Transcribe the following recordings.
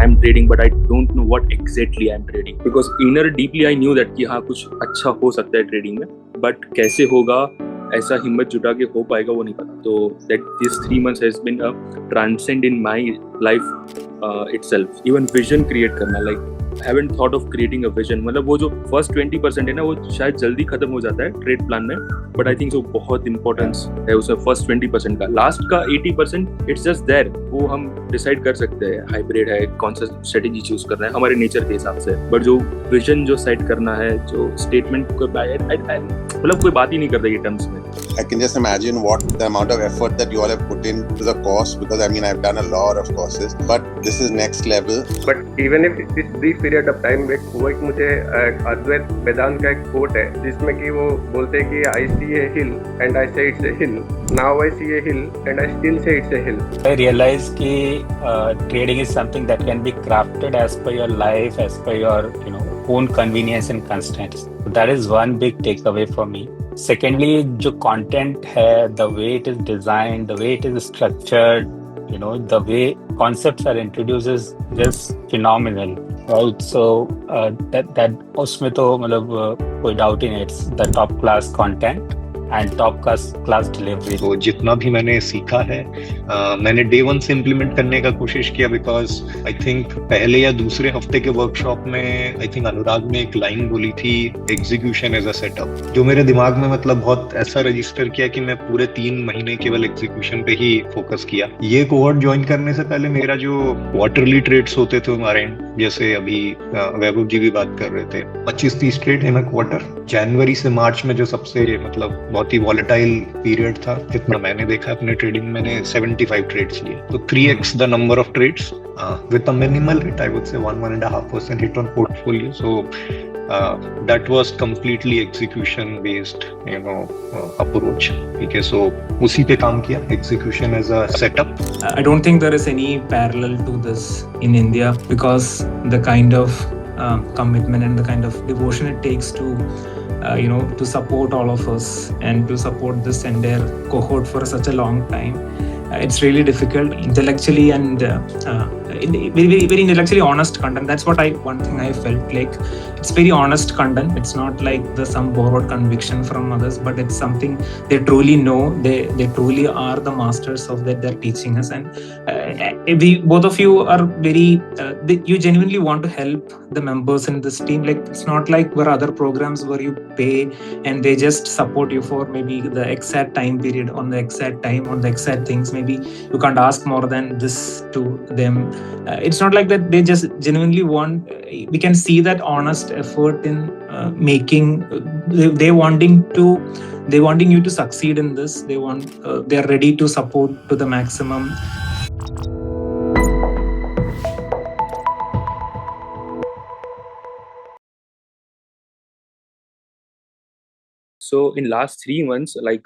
I'm trading but I don't know what exactly I'm trading, because inner deeply I knew that कि हाँ कुछ अच्छा हो सकता है ट्रेडिंग में, बट कैसे होगा, ऐसा हिम्मत जुटा के हो पाएगा वो नहीं पता. तो that these 3 months has been a transcend in my life itself. Even vision create करना, like haven't thought of creating a vision. मतलब वो जो first 20% है ना, वो शायद जल्दी खत्म हो जाता है ट्रेड प्लान में, बट आई थिंक सो बहुत इंपॉर्टेंस है उसमें फर्स्ट 20% का. लास्ट का 80% इट्स जस्ट देयर, वो हम डिसाइड कर सकते हैं हाइब्रिड है, कौन सा स्ट्रेटेजी चूज करना है हमारे नेचर के हिसाब से. बट जो विजन जो सेट करना है, जो स्टेटमेंट को मतलब कोई बात ही नहीं करता ये टर्म्स में. I can just imagine what the amount of effort that you all have put into the course, because I mean I've done a lot of courses, but this is next level. But even if this brief period of time में वो एक मुझे अद्वैत वेदांत का एक coat है जिसमें कि वो बोलते हैं कि I see a hill and I say it's a hill. Now I see a hill and I still say it's a hill. I realize कि trading is something that can be crafted as per your life, as per your own convenience and constraints. That is one big takeaway for me. Secondly, जो content है, the way it is designed, the way it is structured, the way concepts are introduced is just phenomenal, right? So that उसमें तो मतलब कोई doubt ही नहीं, it's the top class content and top class delivery. तो जितना भी मैंने सीखा है मैंने डे 1 से इम्प्लीमेंट करने का कोशिश किया, बिकॉज आई थिंक पहले या दूसरे हफ्ते के वर्कशॉप में आई थिंक अनुराग ने एक लाइन बोली थी, एग्जीक्यूशन एज अ सेटअप, जो मेरे दिमाग में मतलब बहुत ऐसा रजिस्टर किया कि मैं पूरे 3 महीने केवल एग्जीक्यूशन पे ही फोकस किया. ये कोहॉर्ट ज्वाइन करने से पहले मेरा जो क्वार्टरली ट्रेड्स होते थे हमारे, जैसे अभी वैभव जी भी बात कर रहे थे, 25-30 ट्रेड इन अ क्वार्टर. जनवरी से मार्च में जो सबसे मतलब बहुत ही वॉलेटाइल पीरियड था, जितना मैंने देखा अपने ट्रेडिंग, मैंने 75 ट्रेड्स लिए, तो 3x the number of trades with a minimal hit, I would say 1.5% hit on portfolio. So that was completely execution based approach. Okay, so उसी पे काम किया, execution as a setup. I don't think there is any parallel to this in India, because the kind of commitment and the kind of devotion it takes to to support all of us and to support this entire cohort for such a long time. It's really difficult intellectually and very, very intellectually honest content. That's what one thing I felt like. It's very honest content. It's not like some borrowed conviction from others, but it's something they truly know. They truly are the masters of that they're teaching us. And both of you are very, you genuinely want to help the members in this team. Like, it's not like where other programs where you pay and they just support you for maybe the exact time period, on the exact time, on the exact things. Maybe you can't ask more than this to them. It's not like that. They just genuinely want, we can see that honest effort in making, they wanting you to succeed in this. They're ready to support to the maximum. So in last 3 months, like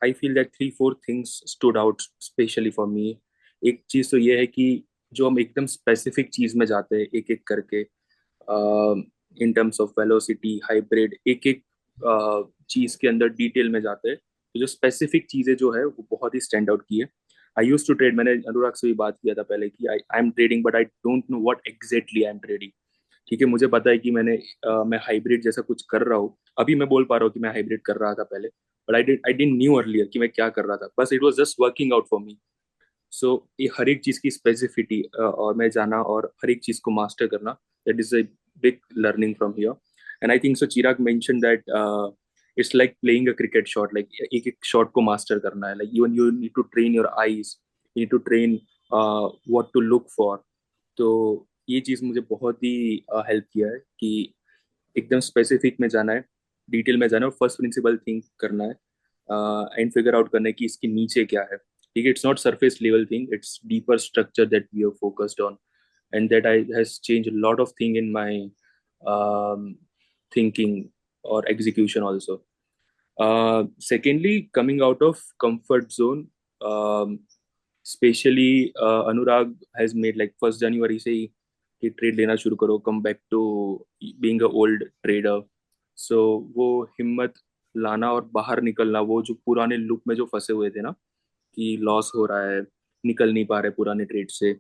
I feel that 3-4 things stood out especially for me. एक चीज तो ये है कि जो हम एकदम specific चीज में जाते हैं एक एक करके, इन टर्म्स ऑफ वेलोसिटी, हाइब्रिड, एक एक चीज के अंदर डिटेल में जाते हैं, तो जो स्पेसिफिक चीजें जो है वो बहुत ही स्टैंड आउट की है. आई यूज टू ट्रेड, मैंने अनुराग से भी बात किया था पहले कि I am trading but I don't know what exactly I am trading. ठीक है, मुझे पता है कि मैं हाइब्रिड जैसा कुछ कर रहा हूँ, अभी मैं बोल पा रहा हूँ कि मैं हाइब्रिड कर रहा था पहले, but I didn't knew earlier कि मैं क्या कर रहा था, बस it was just working out for me. So ये हर एक चीज की स्पेसिफिटी और मैं जाना और हर एक चीज को मास्टर करना, that is a big learning from here. And I think so Chirag mention that it's like playing a cricket shot, like एक एक शॉट को मास्टर करना है. Like even you need to train your eyes, you need to train what to look for. तो ये चीज़ मुझे बहुत ही help किया है कि एकदम स्पेसिफिक में जाना है, डिटेल में जाना है और फर्स्ट प्रिंसिपल थिंक करना है एंड फिगर आउट करना है कि इसके नीचे क्या है. ठीक है, it's not surface level thing, it's deeper structure that we have focused on, and that I has change lot of thing in my thinking और execution also. Secondly, coming out of comfort zone, especially Anurag has made like 1st January से ही trade लेना शुरू करो, come back to being a old trader. So वो हिम्मत लाना और बाहर निकलना, वो जो पुराने लूप में जो फंसे हुए थे ना कि लॉस हो रहा है, निकल नहीं पा रहे पुराने ट्रेड से,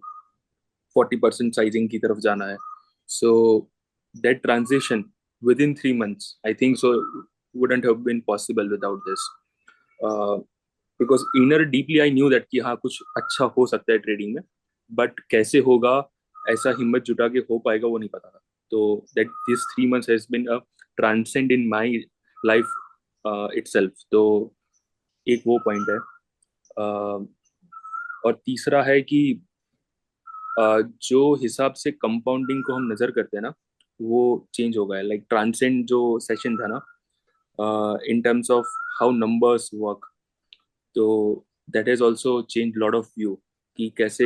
40% साइजिंग की तरफ जाना है. So that transition within 3 months, I think so, wouldn't have been possible without this. Because inner deeply I knew that कि हाँ कुछ अच्छा हो सकता है ट्रेडिंग में, बट कैसे होगा, ऐसा हिम्मत जुटा के हो पाएगा, वो नहीं पता था. तो that this 3 months has been a transcend in my life itself. तो एक वो पॉइंट है. और तीसरा है कि जो हिसाब से कंपाउंडिंग को हम नजर करते हैं ना, वो चेंज हो गया है. लाइक ट्रांसेंड जो सेशन था ना, in terms of how numbers work, तो that has also change lot of view कि कैसे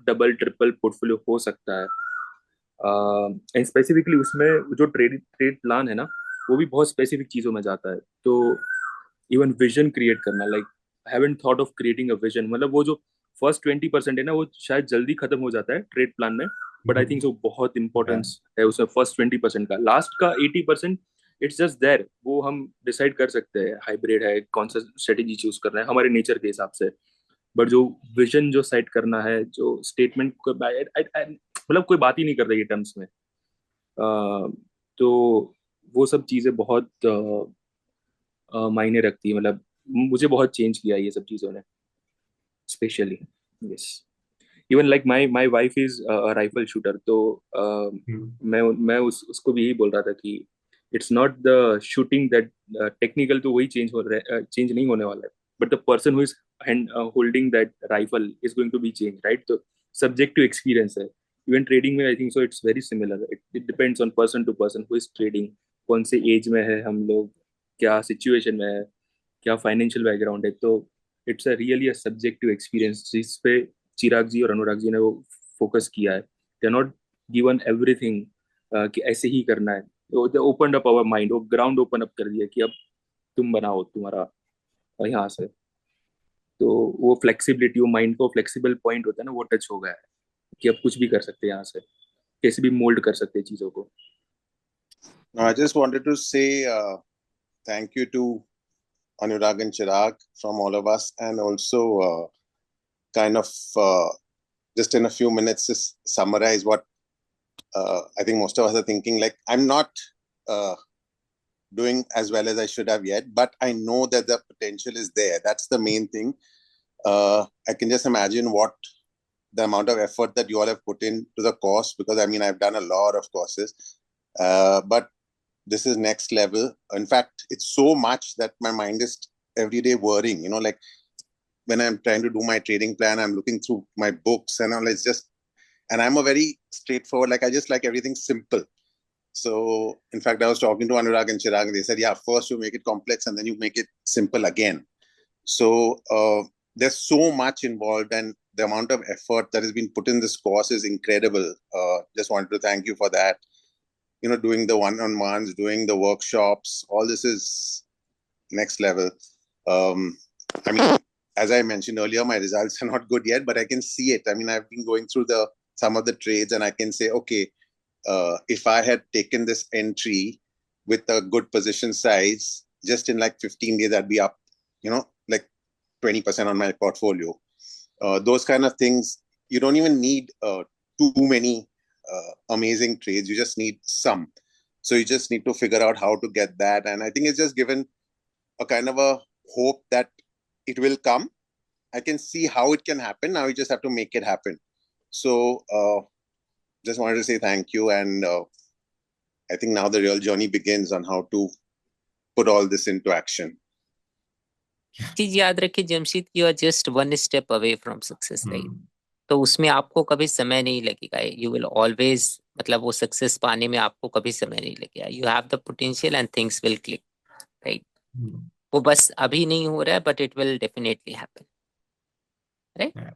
डबल ट्रिपल पोर्टफोलियो हो सकता है. एंड स्पेसिफिकली उसमें जो ट्रेड ट्रेड प्लान है ना, वो भी बहुत स्पेसिफिक चीज़ों में जाता है. तो इवन विजन क्रिएट करना, like I haven't thought of creating a vision. मतलब वो जो फर्स्ट 20% है ना, वो शायद जल्दी खत्म हो जाता है ट्रेड प्लान में, बट आई थिंक वो बहुत इंपॉर्टेंस है उसमें फर्स्ट 20% का. लास्ट का 80% इट्स जस्ट देयर, वो हम डिसाइड कर सकते हैं हाइब्रिड है, कौन सा स्ट्रेटेजी चूज करना है हमारे नेचर के हिसाब से. बट जो विजन जो सेट करना है, जो स्टेटमेंट को मतलब कोई बात ही नहीं कर रही है टर्म्स में. तो वो सब चीज़ें बहुत मायने रखती है. मतलब मुझे बहुत चेंज किया ये सब चीज़ों ने, specially. Yes. Even like my wife is rifle shooter. तो मैं उसको भी यही बोल रहा था कि it's not the shooting that technical, तो वही चेंज हो रहा है, चेंज नहीं होने वाला है, but the person who is holding that rifle is going to be change, right. तो सब्जेक्ट टू एक्सपीरियंस है. इवन ट्रेडिंग में I think so it's very similar. It depends on person to person who is trading, कौन से as में है हम लोग, क्या सिचुएशन में है, क्या फाइनेंशियल बैकग्राउंड है. तो it's a really a subjective experience जिस पे चिराग जी और अनुराग जी ने वो फोकस किया है. They are not given everything कि ऐसे ही करना है. तो they open up our mind, वो ग्राउंड ओपन अप कर दिया कि अब तुम बनाओ तुम्हारा यहाँ से. तो वो फ्लेक्सिबिलिटी, वो माइंड को फ्लेक्सिबल पॉइंट होता है ना, वो टच हो गया है कि अब कुछ भी कर सकते हैं यहाँ से, कैसे भी मोल्ड कर सकते हैं चीज़ों को. Now, I just wanted to say thank you to Anurag and Chirag from all of us, and also kind of just in a few minutes just summarize what I think most of us are thinking. Like, I'm not doing as well as I should have yet, but I know that the potential is there. That's the main thing. I can just imagine what the amount of effort that you all have put into the course, because I mean, I've done a lot of courses, but this is next level. In fact, it's so much that my mind is every day worrying, you know, like when I'm trying to do my trading plan, I'm looking through my books and all. It's just, and I'm a very straightforward, like I just like everything simple. So in fact, I was talking to Anurag and Chirag, and they said, yeah, first you make it complex and then you make it simple again. So there's so much involved, and the amount of effort that has been put in this course is incredible. Just wanted to thank you for that. You know, doing the one-on-ones, doing the workshops, all this is next level. I mean, as I mentioned earlier, my results are not good yet, but I can see it. I mean, I've been going through some of the trades, and I can say, okay, if I had taken this entry with a good position size, just in like 15 days, I'd be up, you know, like 20% on my portfolio. Those kind of things, you don't even need too many amazing trades. You just need some. So you just need to figure out how to get that. And I think it's just given a kind of a hope that it will come. I can see how it can happen. Now you just have to make it happen. So just wanted to say thank you. And I think now the real journey begins on how to put all this into action. चीज याद रखिए Jamshid, you are just one step away from success, right. तो उसमें आपको कभी समय नहीं लगेगा. यू विल ऑलवेज, मतलब वो सक्सेस पाने में आपको कभी समय नहीं लगेगा. You have the potential and things will click, right. वो बस अभी नहीं हो रहा है, but it will definitely happen, right.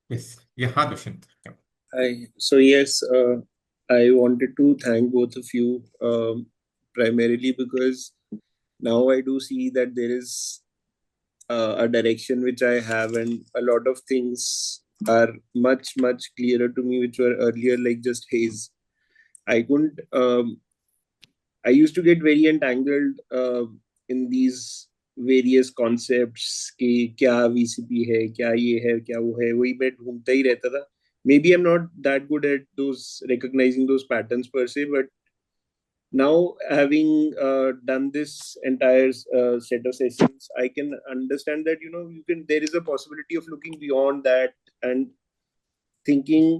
Yes. Yeah, Dushint. So yes, I wanted to thank both of you primarily because now I do see that there is a direction which I have, and a lot of things are much clearer to me, which were earlier like just haze. I used to get very entangled in these various concepts कि क्या VCP है, क्या ये है, क्या वो है, वही मैं ढूंढता ही रहता था. Maybe I am not that good at those recognizing those patterns पर से, but now having done this entire set of sessions, I can understand that you can, there is a possibility of looking beyond that and thinking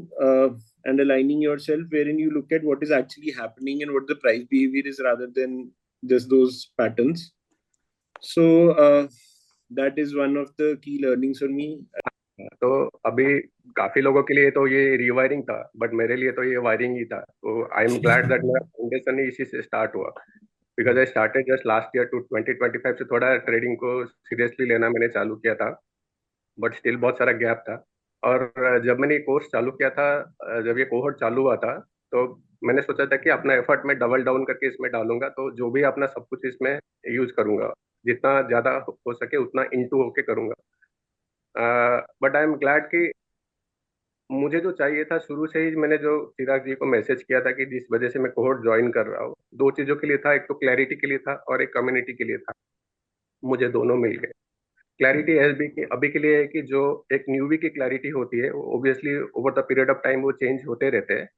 and aligning yourself wherein you look at what is actually happening and what the price behavior is rather than just those patterns. So that is one of the key learnings for me. तो अभी काफी लोगों के लिए तो ये rewiring था, but मेरे लिए तो ये वायरिंग ही था. तो आई एम ग्लैड दैट मेरा फाउंडेशन ही इसी से स्टार्ट हुआ, because I started just last year to 2025 से थोड़ा ट्रेडिंग को सीरियसली लेना मैंने चालू किया था, बट स्टिल बहुत सारा गैप था. और जब मैंने ये कोर्स चालू किया था, जब ये कोहॉर्ट चालू हुआ था, तो मैंने सोचा था कि अपना एफर्ट में डबल डाउन करके इसमें डालूंगा, तो जो भी अपना सब कुछ इसमें यूज करूंगा, जितना ज्यादा हो सके उतना इनटू होके करूंगा. बट आई एम ग्लैड कि मुझे जो चाहिए था शुरू से ही, मैंने जो चिराग जी को मैसेज किया था कि जिस वजह से मैं कोहॉर्ट ज्वाइन कर रहा हूँ, दो चीजों के लिए था. एक तो क्लैरिटी के लिए था और एक कम्युनिटी के लिए था. मुझे दोनों मिल गए. क्लैरिटी एस की अभी के लिए है कि जो एक न्यूबी की क्लैरिटी होती है, obviously over the period of time वो चेंज होते रहते हैं.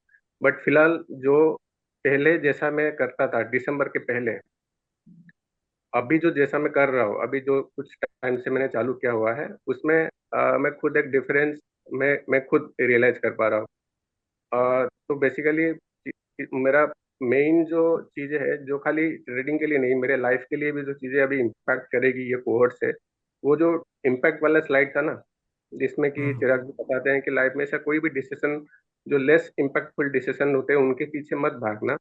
बट फिलहाल जो पहले जैसा मैं करता था दिसंबर के पहले, अभी जो जैसा मैं कर रहा हूँ, अभी जो कुछ टाइम से मैंने चालू किया हुआ है, उसमें मैं खुद एक डिफरेंस मैं खुद रियलाइज कर पा रहा हूँ. तो बेसिकली मेरा मेन जो चीजें है, जो खाली ट्रेडिंग के लिए नहीं, मेरे लाइफ के लिए भी जो चीजें अभी इम्पैक्ट करेगी ये कोहॉर्ट से, वो जो इम्पैक्ट वाला स्लाइड था ना, जिसमें कि चिराग जी बताते हैं कि लाइफ में ऐसा कोई भी डिसीजन जो लेस इम्पैक्टफुल डिसीजन होते हैं उनके पीछे मत भागना.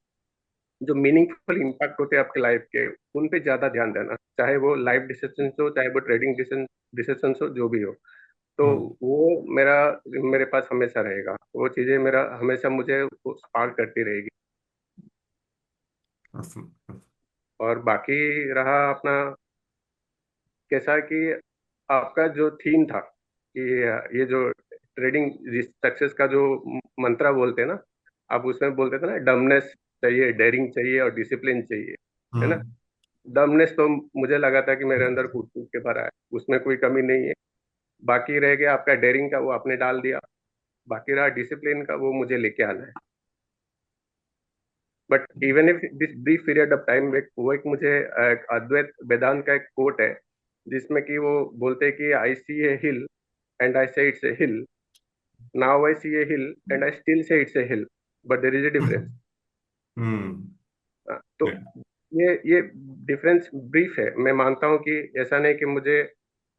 जो मीनिंगफुल इम्पैक्ट होते हैं आपके लाइफ के, उन पे ज्यादा ध्यान देना, चाहे वो लाइफ डिसीजन हो, चाहे वो ट्रेडिंग डिसीजन हो, जो भी हो. तो वो मेरा मेरे पास हमेशा रहेगा. वो चीजें मेरा हमेशा मुझे स्पार्क करती रहेगी. और बाकी रहा अपना कैसा कि आपका जो थीम था कि ये जो ट्रेडिंग सक्सेस का जो मंत्रा बोलते हैं ना, आप उसमें बोलते थे ना, डमनेस चाहिए, डेयरिंग चाहिए और डिसिप्लिन चाहिए, है ना. डमनेस तो मुझे लगा था कि मेरे अंदर कूट कूट के भरा है, उसमें कोई कमी नहीं है. बाकी रह गया आपका डेयरिंग का, वो आपने डाल दिया. बाकी रहा डिसिप्लिन का, वो मुझे लेके आना है. But even if this brief period of time, वो एक मुझे एक अद्वैत वेदांत का एक कोट है, जिसमें कि वो बोलते हैं कि आई see a hill and I say it's a hill. Now I see a hill and I still say it's a hill, but there is a difference. तो ये डिफरेंस ब्रीफ है. मैं मानता हूँ कि ऐसा नहीं कि मुझे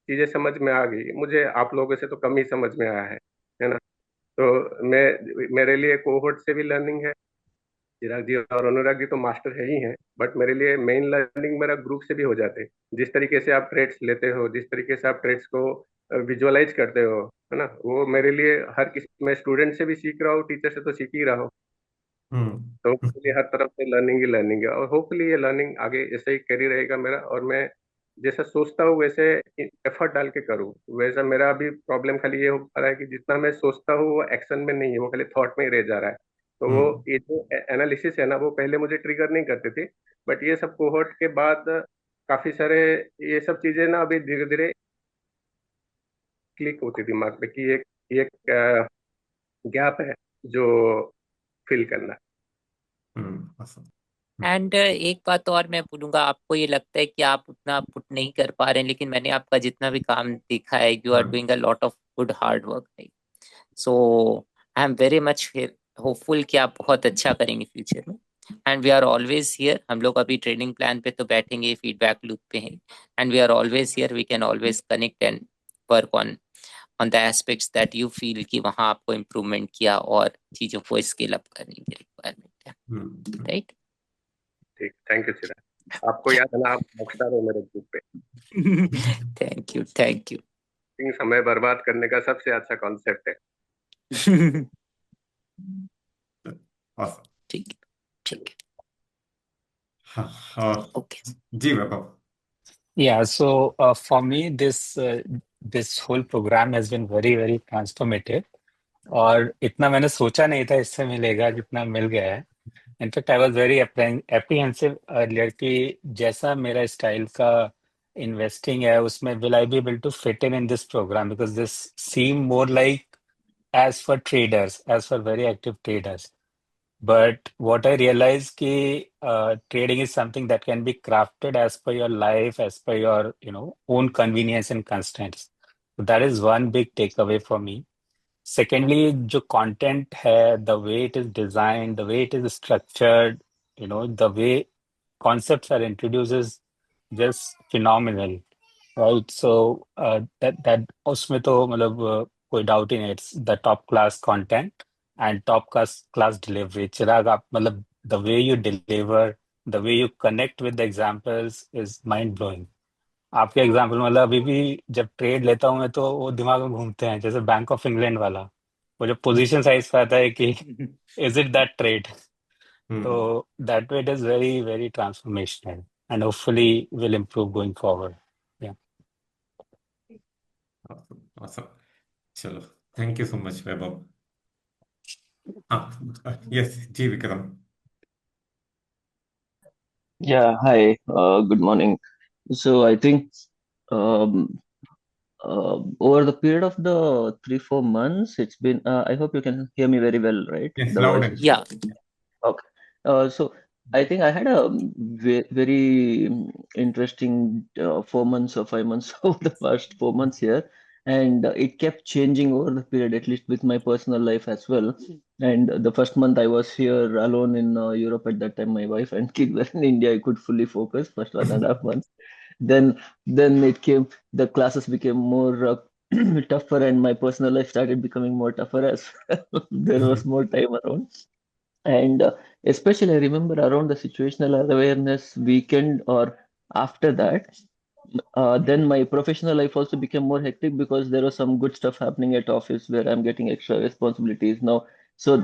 चीजें समझ में आ गई, मुझे आप लोगों से तो कम ही समझ में आया है ना. तो मेरे लिए कोहोर्ट से भी लर्निंग है. चिराग जी और अनुराग जी तो मास्टर है ही हैं, बट मेरे लिए मेन लर्निंग मेरा ग्रुप से भी हो जाते हैं. जिस तरीके से आप ट्रेड्स लेते हो, जिस तरीके से आप ट्रेड्स को विजुअलाइज करते हो, है ना, वो मेरे लिए हर किसी, मैं स्टूडेंट से भी सीख रहा हूँ, टीचर से तो सीख ही रहा हूँ. तो मेरे लिए हर तरफ से लर्निंग ही लर्निंग है. और होपफुली ये लर्निंग आगे ऐसे ही कर ही रहेगा मेरा, और मैं जैसा सोचता हूँ वैसे एफर्ट डाल के करूँ. वैसा मेरा अभी प्रॉब्लम खाली ये हो पा रहा है कि जितना मैं सोचता हूँ वो एक्शन में नहीं है, वो खाली थॉट में ही रह जा रहा है. तो वो ये जो एनालिसिस है ना, वो पहले मुझे ट्रिगर नहीं करते थे, बट ये सब कोहॉर्ट के बाद काफी सारे ये सब चीजें ना अभी धीरे धीरे क्लिक होती दिमाग में कि एक गैप है जो फिल करना है. एंड एक बात और मैं बोलूंगा, आपको ये लगता है कि आप उतना पुट नहीं कर पा रहे हैं, लेकिन मैंने आपका जितना भी काम देखा है, you are doing a lot of good hard work, right. So I am very much hopeful कि आप बहुत अच्छा करेंगे फ्यूचर में. And we are always here. हम लोग अभी ट्रेनिंग प्लान पे तो बैठेंगे, फीडबैक लूप पे हैं, and we are always here. We can always connect and work on the aspects that you feel कि वहाँ आपको इम्प्रूवमेंट किया और चीजों को स्केल अप करने की रिक्वायरमेंट है, राइट. ठीक, थैंक यू चिराग. आपको याद है ना, आप रॉकस्टार हो मेरे ग्रुप पे. Thank you. समय बर्बाद करने का सबसे अच्छा कॉन्सेप्ट है. ठीक है. Okay ji Vaibhav. Yeah, so for me, this whole program has been very, very transformative. और इतना मैंने सोचा नहीं था इससे मिलेगा जितना मिल गया है. In fact I was very apprehensive earlier कि जैसा मेरा स्टाइल का investing है उसमें will I be able to fit in this program, because this seem more like as for traders, as for very active traders. But what I realized कि trading is something that can be crafted as per your life, as per your own convenience and constraints. So that is one big takeaway for me. Secondly, जो content है, the way it is designed, the way it is structured, the way concepts are introduced is just phenomenal, right? So that उसमें तो मतलब कोई doubt ही नहीं, it's the top class content and top class delivery. चिराग, आप मतलब the way you deliver, the way you connect with the examples is mind blowing. आपके example मतलब अभी भी जब ट्रेड लेता हूँ मैं तो वो दिमाग में घूमते हैं, जैसे बैंक ऑफ इंग्लैंड वाला, वो जो पोजीशन साइज पे आता है कि इज इट दैट ट्रेड. तो that way it is very very transformational and hopefully will improve going forward. Awesome. चलो, thank you so much Vaibhav. Yes ji Vikram. Yeah, hi. Good morning. So I think um, over the period of the 3-4 months, it's been. I hope you can hear me very well, right? Yes, The loud voice and is Yeah. okay. So I think I had a very interesting 4 months or 5 months over the past 4 months here, and it kept changing over the period, at least with my personal life as well. And the first month I was here alone in Europe at that time. My wife and kids were in India. I could fully focus first 1.5 months. Then it came. The classes became more tougher, and my personal life started becoming more tougher as well. There was more time around. And especially, I remember around the situational awareness weekend or after that, then my professional life also became more hectic because there was some good stuff happening at office where I'm getting extra responsibilities now. So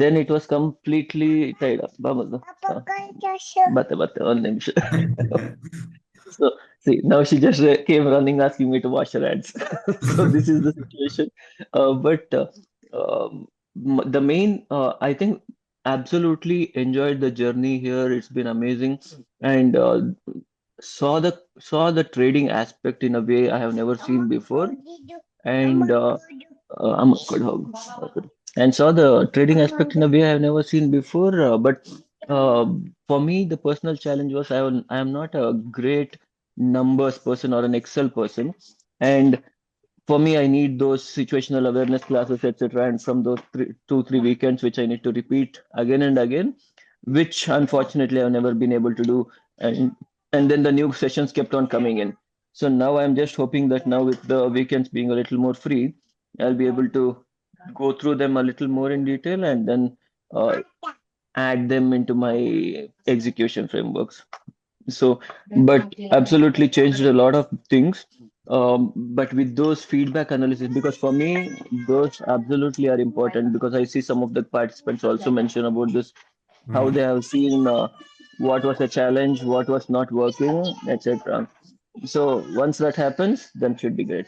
then it was completely tied up. Bate, one Nimish. So see, now she just came running asking me to wash her hands. So this is the situation. But the main, I think, absolutely enjoyed the journey here. It's been amazing, and saw the trading aspect in a way I have never seen before, and I'm good, good. And saw the trading aspect in a way I have never seen before. But for me, the personal challenge was I am not a great numbers person or an Excel person, and for me, I need those situational awareness classes, etc. And from those 2-3 weekends, which I need to repeat again and again, which unfortunately I've never been able to do. And then the new sessions kept on coming in. So now I'm just hoping that now with the weekends being a little more free, I'll be able to go through them a little more in detail and then add them into my execution frameworks. So, but absolutely changed a lot of things. But with those feedback analysis, because for me, those absolutely are important because I see some of the participants also mention about this, how they have seen what was a challenge, what was not working, etc. So once that happens, then should be great.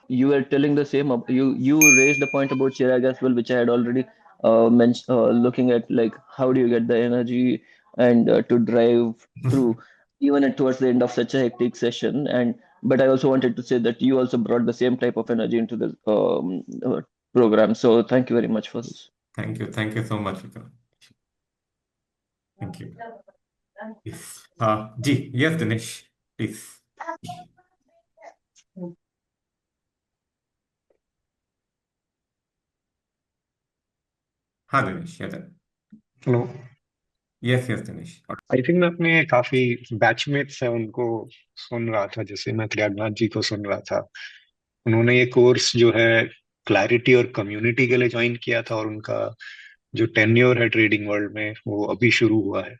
You were telling the same. You raised a point about Chirag as well, which I had already mentioned. Looking at like how do you get the energy and to drive through even towards the end of such a hectic session. And but I also wanted to say that you also brought the same type of energy into the program. So thank you very much for this. Thank you so much Vikram. Thank you. Yes. Ji yes Dinesh, please. हाँ Dinesh yes hello. yes Dinesh. I think मैं अपने काफी batchmates हैं उनको सुन रहा था, जैसे मैं त्रियागनाथ जी को सुन रहा था. उन्होंने ये कोर्स जो है क्लैरिटी और कम्युनिटी के लिए ज्वाइन किया था, और उनका जो टेन्योर है ट्रेडिंग वर्ल्ड में वो अभी शुरू हुआ है.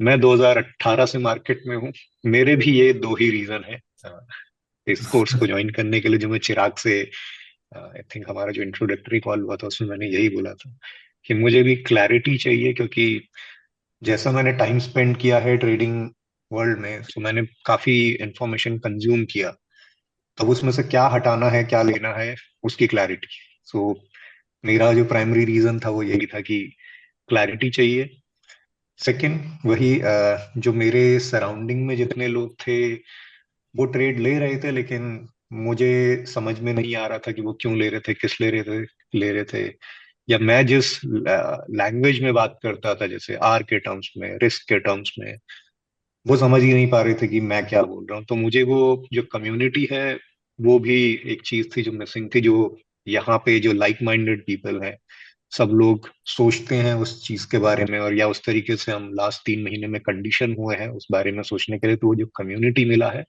मैं 2018 से मार्केट में हूँ. मेरे भी ये 2 ही रीजन है इस कोर्स को ज्वाइन करने के लिए, जो मैं चिराग से आई थिंक हमारा जो इंट्रोडक्टरी कॉल हुआ था उसमें मैंने यही बोला था कि मुझे भी क्लैरिटी चाहिए, क्योंकि जैसा मैंने टाइम स्पेंड किया है ट्रेडिंग वर्ल्ड में, तो मैंने काफी इंफॉर्मेशन कंज्यूम किया. तब उसमें से क्या हटाना है क्या लेना है उसकी क्लैरिटी. सो मेरा जो प्राइमरी रीजन था वो यही था कि क्लैरिटी चाहिए. सेकंड, वही जो मेरे सराउंडिंग में जितने लोग थे वो ट्रेड ले रहे थे, लेकिन मुझे समझ में नहीं आ रहा था कि वो क्यों ले रहे थे, किस ले रहे थे, या मैं जिस लैंग्वेज में बात करता था, जैसे आर के टर्म्स में, रिस्क के टर्म्स में, वो समझ ही नहीं पा रहे थे कि मैं क्या बोल रहा हूँ। तो मुझे वो जो कम्युनिटी है, वो भी एक चीज थी जो मिसिंग थी, जो यहाँ पे जो लाइक माइंडेड पीपल हैं, सब लोग सोचते हैं उस चीज के बारे में, और या उस तरीके से हम लास्ट 3 महीने में कंडीशन हुए हैं उस बारे में सोचने के लिए। तो वो जो कम्युनिटी मिला है,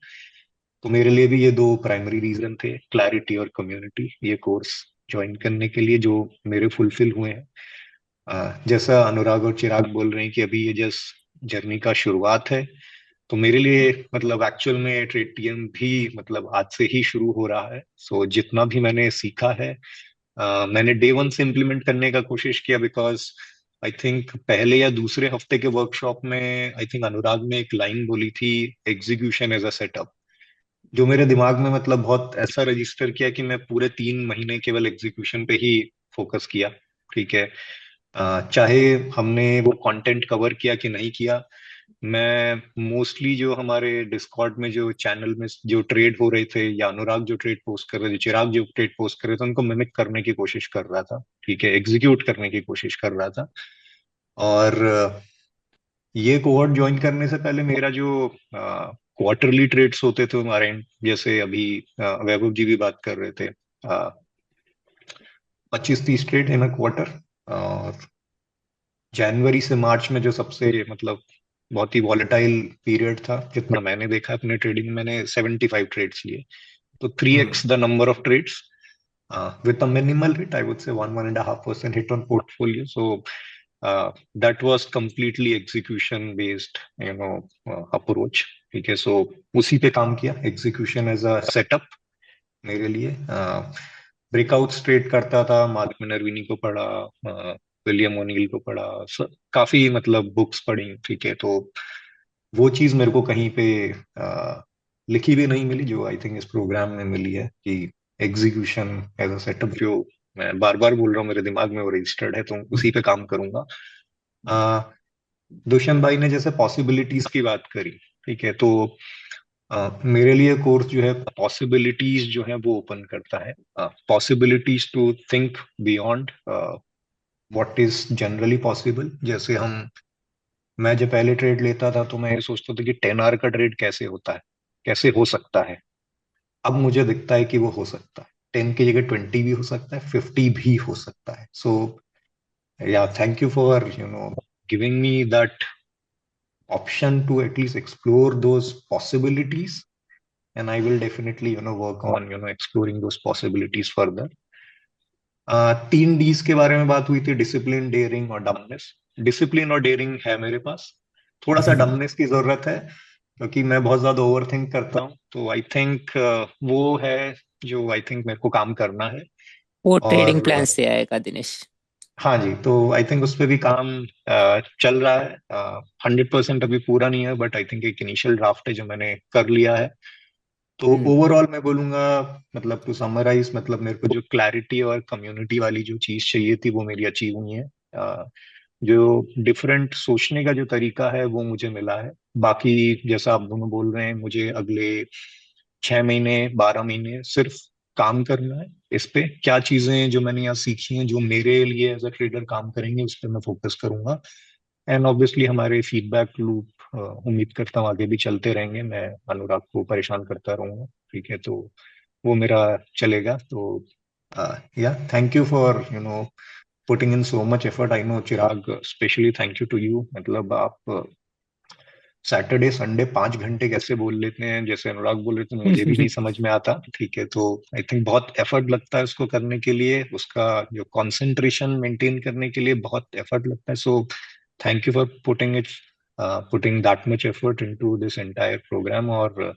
तो मेरे लिए भी ये दो प्राइमरी रीजन थे, क्लैरिटी और कम्युनिटी, ये कोर्स ज्वाइन करने के लिए, जो मेरे फुलफिल हुए हैं। जैसा अनुराग और चिराग बोल रहे हैं कि अभी ये जस्ट जर्नी का शुरुआत है, तो मेरे लिए मतलब एक्चुअल में ट्रेड टीएम भी मतलब आज से ही शुरू हो रहा है। सो जितना भी मैंने सीखा है, मैंने डे 1 से इम्प्लीमेंट करने का कोशिश किया, बिकॉज आई थिंक पहले या दूसरे हफ्ते के वर्कशॉप में आई थिंक अनुराग ने एक लाइन बोली थी, एग्जीक्यूशन एज अ सेटअप, जो मेरे दिमाग में मतलब बहुत ऐसा रजिस्टर किया कि मैं पूरे 3 महीने केवल एग्जीक्यूशन पे ही फोकस किया। ठीक है, चाहे हमने वो कंटेंट कवर किया कि नहीं किया, मैं मोस्टली जो हमारे डिस्कॉर्ड में जो चैनल में जो ट्रेड हो रहे थे, या अनुराग जो ट्रेड पोस्ट कर रहे थे, चिराग जो ट्रेड पोस्ट कर रहे थे, उनको मिमिक करने की कोशिश कर रहा था। ठीक है, एग्जीक्यूट करने की कोशिश कर रहा था। और ये कोहॉर्ट ज्वाइन करने से पहले मेरा जो क्वार्टरली ट्रेड्स होते थे हमारे, जैसे अभी वैभव जी भी बात कर रहे थे, 25-30 ट्रेड इन अ क्वार्टर। और जनवरी से मार्च में जो सबसे मतलब बहुत ही वॉलेटाइल पीरियड था, जितना मैंने देखा अपने ट्रेडिंग में, मैंने 75 ट्रेड्स लिए, तो 3x the number of trades with a minimal hit, I would say 1.5% hit on portfolio. So that was completely execution based, approach. ठीक है, so उसी पे काम किया, execution as a setup मेरे लिए। ब्रेकआउट्स ट्रेड करता था, मार्क मिनर्विनी को पढ़ा, विलियम ओनील को पढ़ा, काफी मतलब बुक्स पढ़ी। ठीक है, तो वो चीज मेरे को कहीं पे लिखी भी नहीं मिली, जो आई थिंक इस प्रोग्राम में मिली है, कि एग्जीक्यूशन एज अ सेटअप, जो मैं बार बार बोल रहा हूँ, मेरे दिमाग में वो रजिस्टर्ड है, तो उसी पे काम करूंगा। दुष्यंत भाई ने जैसे पॉसिबिलिटीज की बात करी, ठीक है, तो मेरे लिए कोर्स जो है पॉसिबिलिटीज जो है वो ओपन करता है, possibilities to think beyond what is generally possible. जैसे मैं जब पहले ट्रेड लेता था, तो मैं ये सोचता था कि 10 आवर का ट्रेड कैसे होता है, कैसे हो सकता है। अब मुझे दिखता है कि वो हो सकता है, 10 की जगह 20 भी हो सकता है, 50 भी हो सकता है। सो या thank you for giving me that option to at least explore those possibilities, and I will definitely work on exploring those possibilities further. 3 Ds के बारे में बात हुई थी, डिसिप्लिन, डेयरिंग और डमनेस। डिसिप्लिन और डेयरिंग है मेरे पास, थोड़ा सा डमनेस की जरूरत है, क्योंकि मैं बहुत ज्यादा ओवर थिंक करता हूँ। तो आई थिंक वो है जो आई थिंक मेरे को काम करना है। वो ट्रेडिंग और प्लान से आएगा दिनेश। हाँ जी, तो आई थिंक उस पर भी काम चल रहा है। 100% अभी पूरा नहीं है, बट आई थिंक एक इनिशियल ड्राफ्ट है जो मैंने कर लिया है। तो ओवरऑल मैं बोलूंगा, मतलब टू समराइज, मतलब मेरे को जो क्लैरिटी और कम्युनिटी वाली जो चीज चाहिए थी, वो मेरी अचीव हुई है। जो डिफरेंट सोचने का जो तरीका है, वो मुझे मिला है। बाकी जैसा आप दोनों बोल रहे हैं, मुझे अगले 6 महीने 12 महीने सिर्फ काम करना है इस पे, क्या चीजें जो मैंने यहाँ सीखी हैं जो मेरे लिए एज अ ट्रेडर काम करेंगे, उस पर मैं फोकस करूंगा। एंड ऑब्वियसली हमारे फीडबैक लूप उम्मीद करता हूँ आगे भी चलते रहेंगे, मैं अनुराग को परेशान करता रहूंगा। ठीक है, तो वो मेरा चलेगा। तो yeah thank you for putting in so much effort. I know Chirag, specially thank you to you. मतलब आप सैटरडे संडे 5 घंटे कैसे बोल लेते हैं, जैसे अनुराग बोल रहे थे, मुझे भी नहीं समझ में आता। ठीक है, तो आई थिंक बहुत एफर्ट लगता है उसको करने के लिए, उसका जो कंसंट्रेशन मेंटेन करने के लिए बहुत एफर्ट लगता है। So thank you for putting that much effort into this entire programme. और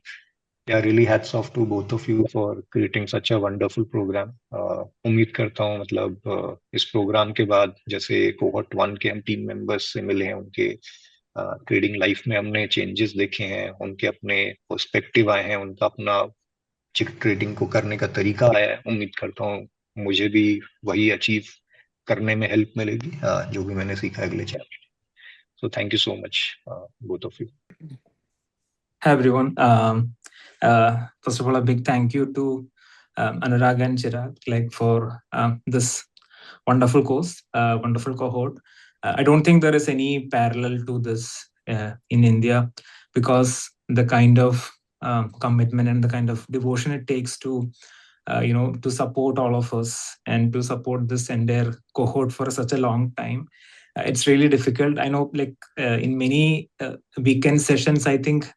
really hats off to both of you for creating such a wonderful programme. उम्मीद करता हूँ मतलब इस प्रोग्राम के बाद, जैसे कोहॉर्ट 1 के हम टीम मेंबर्स से मिले हैं, उनके ट्रेडिंग लाइफ में हमने चेंजेस देखे हैं, उनके अपने पर्सपेक्टिव आए हैं, उनका अपना ट्रेडिंग को करने का तरीका आया है। उम्मीद करता हूँ मुझे भी वही अचीव करने में हेल्प मिलेगी, जो भी मैंने सीखा अगले chapter. So thank you so much both of you. Hi everyone. First of all, a big thank you to Anurag and Chirag, like for this wonderful course, wonderful cohort. I don't think there is any parallel to this in India, because the kind of commitment and the kind of devotion it takes to to support all of us and to support this entire cohort for such a long time. It's really difficult. I know, like in many weekend sessions, I think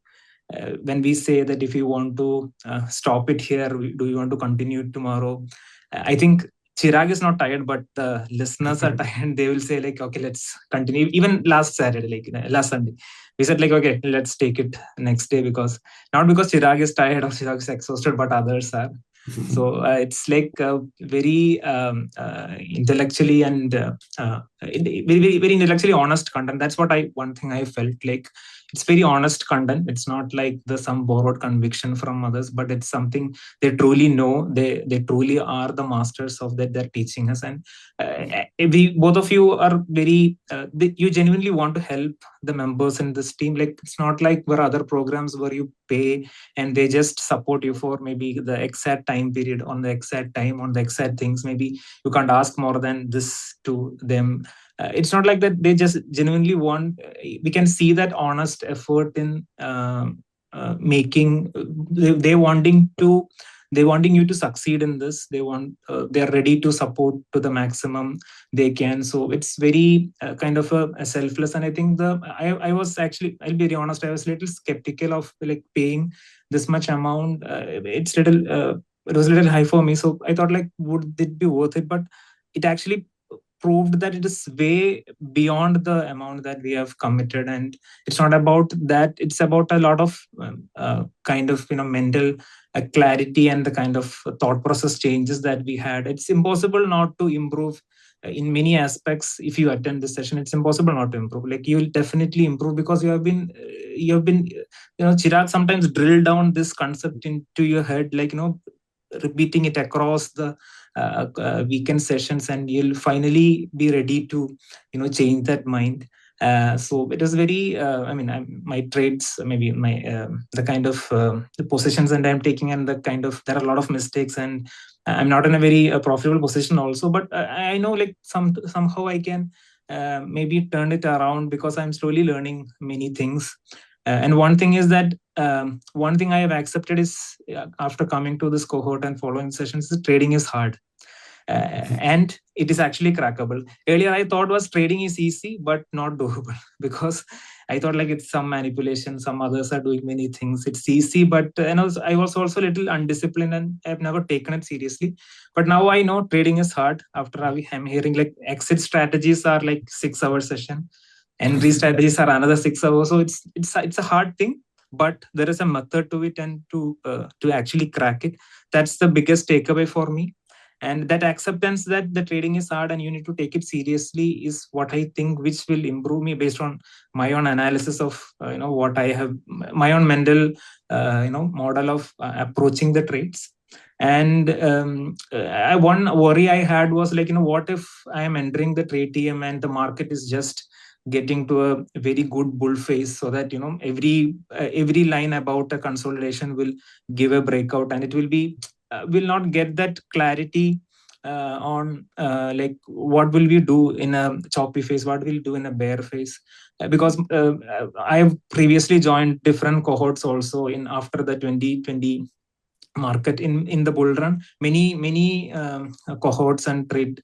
when we say that if you want to stop it here, do you want to continue it tomorrow? I think Chirag is not tired, but the listeners are tired. They will say like, okay, let's continue. Even last Saturday, like last Sunday, we said like, okay, let's take it next day, because not because Chirag is tired or Chirag is exhausted, but others are. So it's like very intellectually and very intellectually honest content. That's what one thing I felt like. It's very honest content. It's not like some borrowed conviction from others, but it's something they truly know. They truly are the masters of that. They're teaching us, and both of you are very. You genuinely want to help the members in this team. Like, it's not like where other programs where you pay and they just support you for maybe the exact time period, on the exact time, on the exact things. Maybe you can't ask more than this to them. It's not like that. They just genuinely want. We can see that honest effort in making. They wanting you to succeed in this. They are ready to support to the maximum they can. So it's very kind of a selfless. And I think I was actually, I'll be very honest, I was a little skeptical of like paying this much amount. It was a little high for me. So I thought like, would it be worth it? But it actually proved that it is way beyond the amount that we have committed. And it's not about that. It's about a lot of kind of mental clarity and the kind of thought process changes that we had. It's impossible not to improve in many aspects. If you attend this session, it's impossible not to improve. Like, you will definitely improve, because you have been Chirag sometimes drill down this concept into your head, like repeating it across the weekend sessions, and you'll finally be ready to change that mind. So it is very my trades, maybe my the kind of the positions that I'm taking, and the kind of, there are a lot of mistakes, and I'm not in a very profitable position also, but I know like somehow I can maybe turn it around, because I'm slowly learning many things. And one thing is that one thing I have accepted is, after coming to this cohort and following sessions, the trading is hard. And it is actually crackable. Earlier I thought was trading is easy but not doable, because I thought like it's some manipulation, some others are doing many things, it's easy, but I was also a little undisciplined and I've never taken it seriously. But now I know trading is hard. After I'm hearing like exit strategies are like 6-hour session, entry strategies are another 6 hours. So it's a hard thing, but there is a method to it, and to actually crack it. That's the biggest takeaway for me. And that acceptance that the trading is hard and you need to take it seriously is what I think, which will improve me based on my own analysis of what I have, my own mental model of approaching the trades. And one worry I had was like, what if I am entering the trade TM and the market is just getting to a very good bull phase, so that every line about a consolidation will give a breakout, and it will be will not get that clarity on like what will we do in a choppy phase, what will we do in a bear phase. Because I have previously joined different cohorts also in after the 2020 market in the bull run. Many cohorts and trade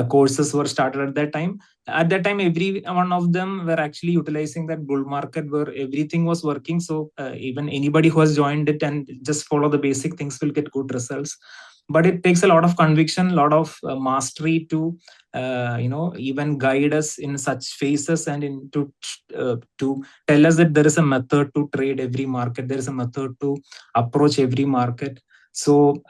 courses were started at that time. At that time, every one of them were actually utilizing that bull market where everything was working. So even anybody who has joined it and just follow the basic things will get good results. But it takes a lot of conviction, a lot of mastery to even guide us in such phases, and to tell us that there is a method to trade every market, there is a method to approach every market. So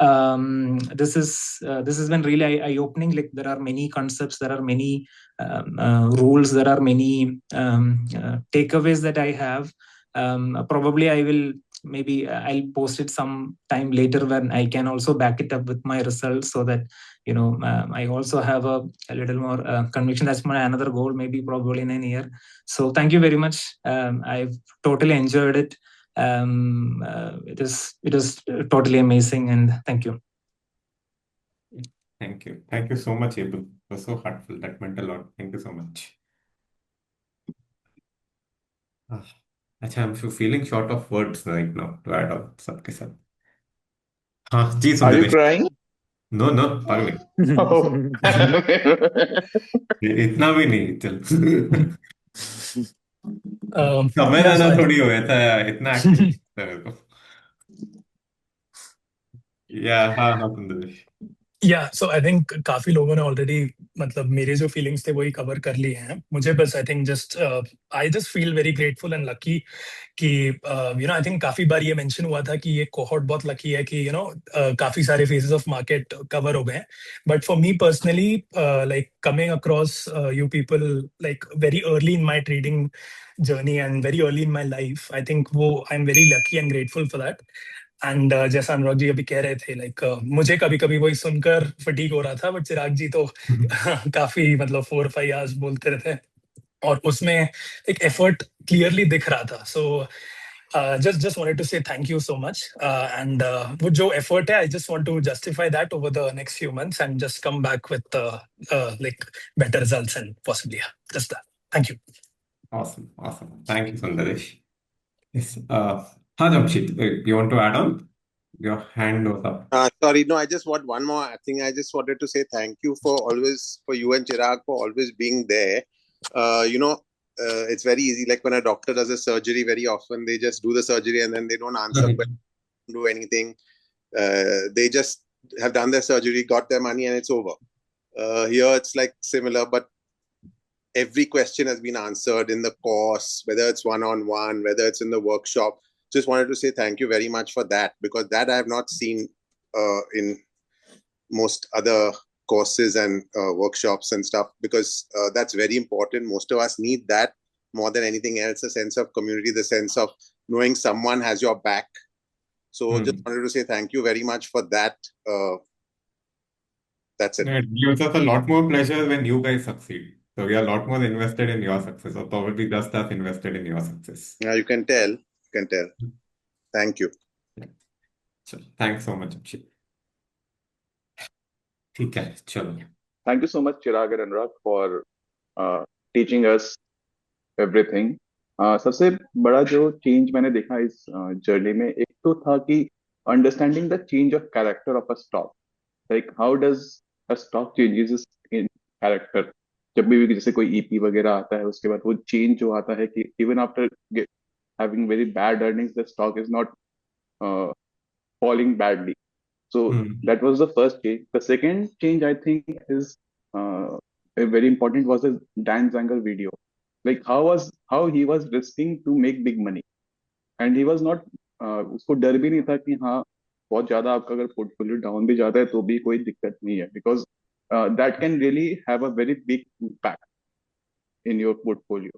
this has been really eye-opening. Like, there are many concepts, there are many rules, there are many takeaways that I have. Probably I'll post it some time later when I can also back it up with my results, so that I also have a little more conviction. That's my another goal, maybe probably in a year. So thank you very much. I've totally enjoyed it. it is totally amazing, and thank you. Thank you. Thank you so much, Abel. It was so heartful. That meant a lot. Thank you so much. अच्छा, I'm feeling short of words right now to add on सबके साथ. हाँ जी Are you Sundaresh. crying? No no पागल. Oh. इतना भी नहीं चल. समय Yeah, so ज्यादा I थोड़ी think हो था इतना एक्टिंग मेरे को. या हाँ हाँ सुंदरेश. सो आई थिंक काफी लोगों ने ऑलरेडी मतलब मेरे जो फीलिंग्स थे वही कवर कर लिए हैं. मुझे बस I think I just feel very grateful and lucky कि आई थिंक काफी बार ये मेंशन हुआ था कि ये कोहॉर्ट बहुत लकी है कि काफी सारे फेजेस ऑफ मार्केट कवर हो गए. But for me personally like coming across you people like very early in my trading journey and very early in my life, I think वो I am very lucky and grateful for that. And जैसा अनुराग जी अभी कह रहे थे like मुझे कभी कभी वही सुनकर फटीग हो रहा था, बट चिराग जी तो काफी मतलब 4 or 5 आवर्स बोलते रहते और उसमें एक एफर्ट क्लियरली दिख रहा था. सो just wanted to say thank you so much, and वो जो effort है I just want to justify that over the next few months and just come back with like better results and possibly just that. Thank you. Awesome. Thank you Sundaresh. Yes. हाँ Jamshid, you want to add on? Your hand was up. Sorry, no, I just want one more. I think I just wanted to say thank you for you and Chirag for always being there. It's very easy. Like when a doctor does a surgery, very often they just do the surgery and then they don't answer, do anything. They just have done their surgery, got their money, and it's over. Here it's like similar, but every question has been answered in the course, whether it's one-on-one, whether it's in the workshop. Just wanted to say thank you very much for that, because that I have not seen in most other courses and workshops and stuff, because that's very important. Most of us need that more than anything else, a sense of community, the sense of knowing someone has your back. So just wanted to say thank you very much for that. That's it. It gives us a lot more pleasure when you guys succeed. So we are a lot more invested in your success, or probably just as invested in your success. Yeah, you can tell. Thank you. So, thanks so much, Abhishek. ठीक है, चलो. Thank you so much, Chirag and Anurag, for teaching us everything. सबसे बड़ा जो change मैंने देखा इस journey में, एक तो था कि understanding the change of character of a stock. Like how does a stock changes in character. जब भी जैसे कोई ईपी वगैरह आता है, उसके बाद वो चेंज जो आता है कि even after having very bad earnings, the stock is not falling badly. So that was the first change. The second change I think is very important was the Dan Zanger video. Like how he was risking to make big money, and he was not उसको डर भी नहीं था कि हाँ बहुत ज्यादा आपका अगर पोर्टफोलियो डाउन भी जाता है तो भी कोई दिक्कत नहीं है, because that can really have a very big impact in your portfolio.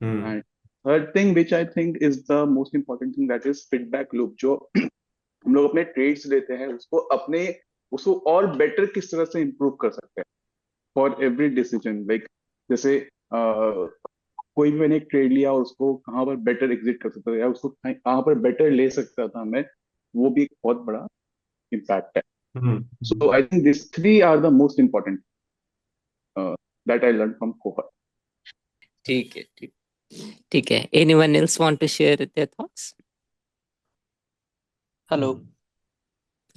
And third thing which I think is the most important thing, that is feedback loop. जो हम लोग अपने ट्रेड्स लेते हैं उसको और बेटर किस तरह से इम्प्रूव कर सकते हैं फॉर एवरी डिसीजन. लाइक जैसे कोई भी मैंने एक ट्रेड लिया और उसको कहाँ पर बेटर एग्जिट कर सकता था या उसको कहाँ पर बेटर ले सकता था मैं, वो भी एक बहुत बड़ा इम्पैक्ट है. So I think this 3 are the most important that I learn from cohort. ठीक है. Anyone else want to share their thoughts? Hello.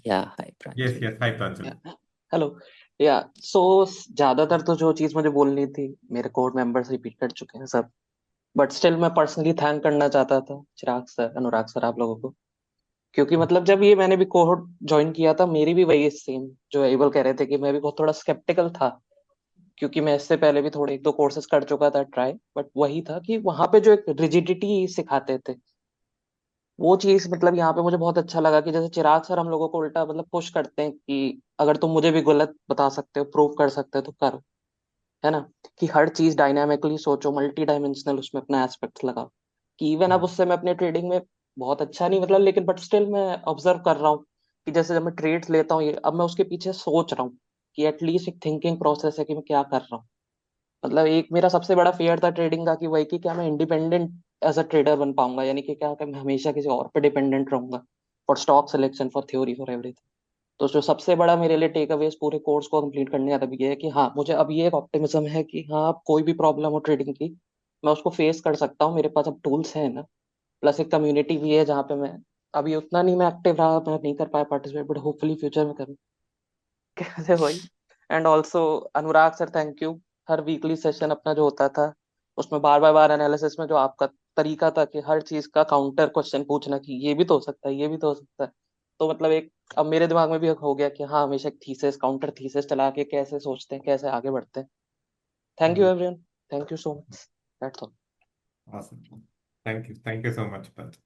Yeah, hi Pranjal. Yes, hi Pranjal. Hello. Yeah. So ज्यादातर तो जो चीज मुझे बोलनी थी मेरे कोर मेंबर्स रिपीट कर चुके हैं सब, बट स्टिल मैं पर्सनली थैंक करना चाहता था चिराग सर, अनुराग सर, आप लोगों को, क्योंकि मतलब जब ये मैंने भी कोहॉर्ट ज्वाइन किया था, मेरी भी वही सेम जो एबल कह रहे थे कि मैं भी बहुत थोड़ा स्केप्टिकल था, क्योंकि मैं इससे पहले भी थोड़े 1-2 कोर्सेज कर चुका था ट्राई, बट वही था कि वहां पे जो एक रिजिडिटी सिखाते थे वो चीज मतलब यहाँ पे मुझे बहुत अच्छा लगा कि जैसे चिराग सर हम लोगों को उल्टा मतलब पुश करते हैं कि अगर तुम मुझे भी गलत बता सकते हो, प्रूव कर सकते हो तो करो, है ना, कि हर चीज डायनामिकली सोचो, मल्टी डायमेंशनल उसमें अपना एस्पेक्ट्स लगाओ. कि इवन अब उससे मैं अपने ट्रेडिंग में बहुत अच्छा नहीं मतलब, लेकिन बट स्टिल मैं ऑब्जर्व कर रहा हूँ कि जैसे जब मैं ट्रेड्स लेता हूँ ये, अब मैं उसके पीछे सोच रहा हूँ कि एटलीस्ट एक थिंकिंग प्रोसेस है कि मैं क्या कर रहा हूँ. मतलब एक मेरा सबसे बड़ा फेयर था ट्रेडिंग का कि वही कि क्या मैं इंडिपेंडेंट एज अ ट्रेडर बन पाऊंगा, यानी कि क्या कि मैं हमेशा किसी और पे डिपेंडेंट रहूंगा for stock selection, for theory, for everything. तो जो सबसे बड़ा मेरे लिए टेक अवे इस पूरे कोर्स को कंप्लीट करने का तब ये है कि हाँ, मुझे अब ये एक ऑप्टिमिज्म है कि हाँ, अब कोई भी प्रॉब्लम हो ट्रेडिंग की, मैं उसको फेस कर सकता हूँ। मेरे पास अब टूल्स हैं ना, प्लस एक कम्युनिटी भी है जहाँ पे मैं अभी उतना नहीं मैं एक्टिव रहा, मैं नहीं कर पाया पार्टिसिपेट, बट होपफुली फ्यूचर में करूँ। कैसे भाई। And also Anurag sir, thank you. Her weekly session अपना जो होता था उसमें बार एनालिसिस में जो आपका तरीका था कि हर चीज का काउंटर क्वेश्चन पूछना कि ये भी तो हो सकता है, ये भी तो हो सकता है, तो मतलब एक अब मेरे दिमाग में भी हो गया कि हाँ, हमेशा एक थीसिस काउंटर थीसिस चला के कैसे सोचते हैं, कैसे आगे बढ़ते हैं। Thank you everyone, thank you so much, that's all. Awesome. Thank you so much, Pat.